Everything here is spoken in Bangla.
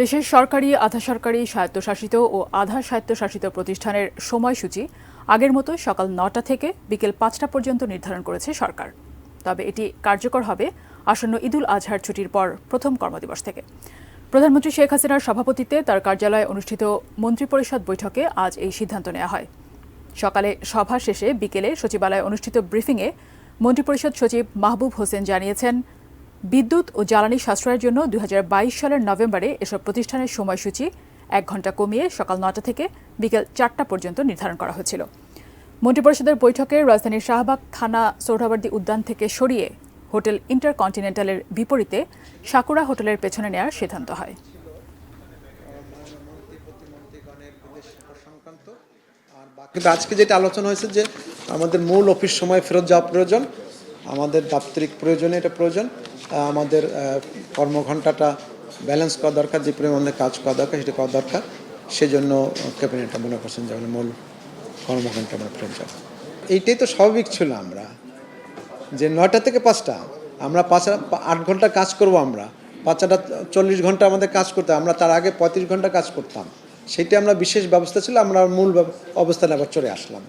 দেশের সরকারি, আধা সরকারি, স্বায়ত্তশাসিত ও আধা স্বায়ত্তশাসিত প্রতিষ্ঠানের সময়সূচি আগের মতো সকাল ৯টা থেকে বিকেল ৫টা পর্যন্ত নির্ধারণ করেছে সরকার। তবে এটি কার্যকর হবে আসন্ন ঈদুল আজহার ছুটির পর প্রথম কর্মদিবস থেকে। প্রধানমন্ত্রী শেখ হাসিনার সভাপতিত্বে তার কার্যালয়ে অনুষ্ঠিত মন্ত্রিপরিষদ বৈঠকে আজ এই সিদ্ধান্ত নেওয়া হয়। সকালে সভা শেষে বিকেলে সচিবালয়ে অনুষ্ঠিত ব্রিফিংয়ে মন্ত্রিপরিষদ সচিব মাহবুব হোসেন জানিয়েছেন, বিদ্যুৎ ও জ্বালানি সাশ্রয়ের জন্য ২০২২ সালের নভেম্বরে এসব প্রতিষ্ঠানের সময়সূচি ১ ঘণ্টা কমিয়ে সকাল ৯টা থেকে বিকেল ৪টা পর্যন্ত নির্ধারণ করা হয়েছিল। মন্ত্রিপরিষদের বৈঠকে রাজধানীর শাহবাগ থানা সোহরাওয়ার্দী উদ্যান থেকে সরিয়ে হোটেল ইন্টারকন্টিনেন্টালের বিপরীতে সাকুরা হোটেলের পেছনে নেওয়ার সিদ্ধান্ত হয়। কিন্তু আজকে যেটা আলোচনা হয়েছে যে আমাদের মূল অফিস সময় ফেরত যাওয়া প্রয়োজন, আমাদের দাপ্তরিক প্রয়োজনে এটা প্রয়োজন, আমাদের কর্মঘণ্টাটা ব্যালেন্স করা দরকার, যে পরিমাণে কাজ করা দরকার সেটা করা দরকার। সেজন্য ক্যাবিনেটটা মনে করছেন যে মূল কর্মঘণ্টা আমরা ফেরত যাব। এইটাই তো স্বাভাবিক ছিল, আমরা যে ৯টা থেকে ৫টা আমরা ৮ ঘন্টা কাজ করব, আমরা ৫টা ৪০ ঘন্টা আমাদের কাজ করতাম, আমরা তার আগে ৩৫ ঘন্টা কাজ করতাম। সেইটা আমরা বিশেষ ব্যবস্থা ছিল, আমরা মূল অবস্থানে আবার চলে আসলাম।